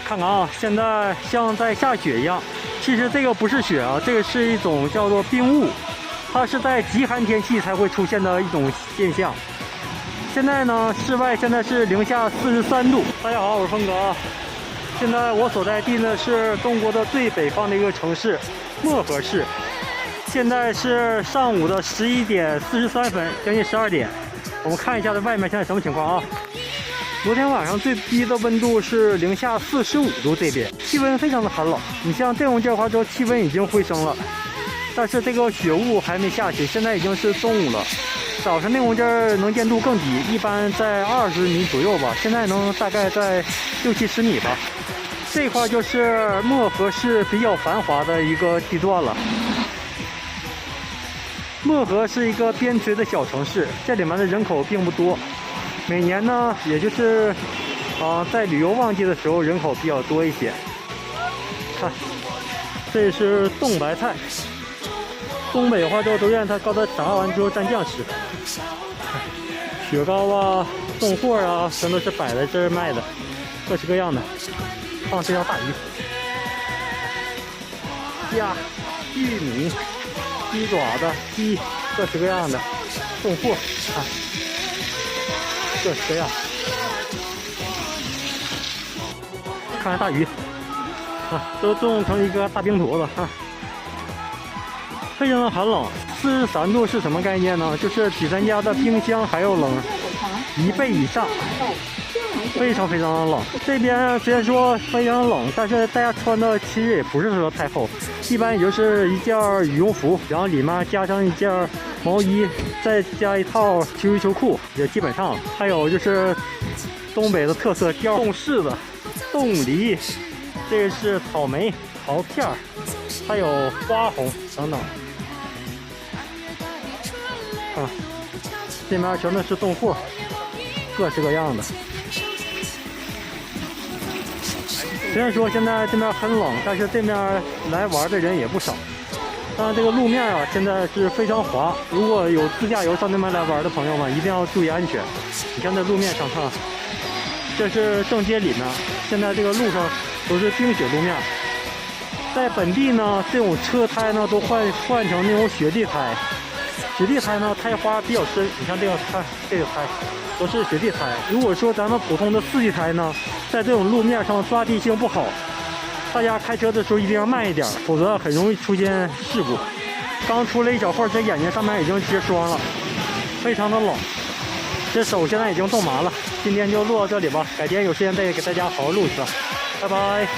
看看啊，现在像在下雪一样。其实这个不是雪啊，这个是一种叫做冰雾，它是在极寒天气才会出现的一种现象。现在呢，室外现在是零下43度。大家好，我是峰哥。现在我所在地呢是中国的最北方的一个城市漠河市。现在是上午的11点43分，将近12点。我们看一下这外面现在什么情况啊？昨天晚上最低的温度是零下45度，这边气温非常的寒冷。你像这种地儿的话，就气温已经回升了，但是这个雪雾还没下去。现在已经是中午了，早上那种地儿能见度更低，一般在20米左右吧，现在能大概在60-70米吧。这块就是漠河市比较繁华的一个地段了。漠河是一个边陲的小城市，这里面的人口并不多。每年呢，也就是在旅游旺季的时候，人口比较多一些。看，这是冻白菜。东北话都愿意它高它炸完之后蘸酱吃。雪糕啊、冻货啊，全都是摆在这儿卖的，各式各样的。放这条大鱼，虾、玉米、鸡爪子、鸡，各式各样的冻货啊，各式各样。看看大鱼啊，都冻成一个大冰坨子啊，非常的寒冷。43度是什么概念呢？就是比咱家的冰箱还要冷1倍以上。非常非常的冷，这边虽然说非常冷，但是大家穿的其实也不是说太厚，一般也就是一件羽绒服，然后里面加上一件毛衣，再加一套秋衣秋裤，也基本上了。还有就是东北的特色叫冻柿子、冻梨，这个是草莓、桃片，还有花红等等。啊，这边全都是冻货，各式各样的。虽然说现在这边很冷，但是这边来玩的人也不少。当然，这个路面啊，现在是非常滑。如果有自驾游上那边来玩的朋友们，一定要注意安全。你看这路面上看，这是正街里面，现在这个路上都是冰雪路面。在本地呢，这种车胎呢都换成那种雪地胎。雪地胎呢，胎花比较深。你看这个，看这个胎。都是雪地胎。如果说咱们普通的4季胎呢，在这种路面上抓地性不好，大家开车的时候一定要慢一点，否则很容易出现事故。刚出来一小会儿，这眼睛上面已经结霜了，非常的冷，这手现在已经冻麻了。今天就录到这里吧，改天有时间再给大家好好录一次，拜拜。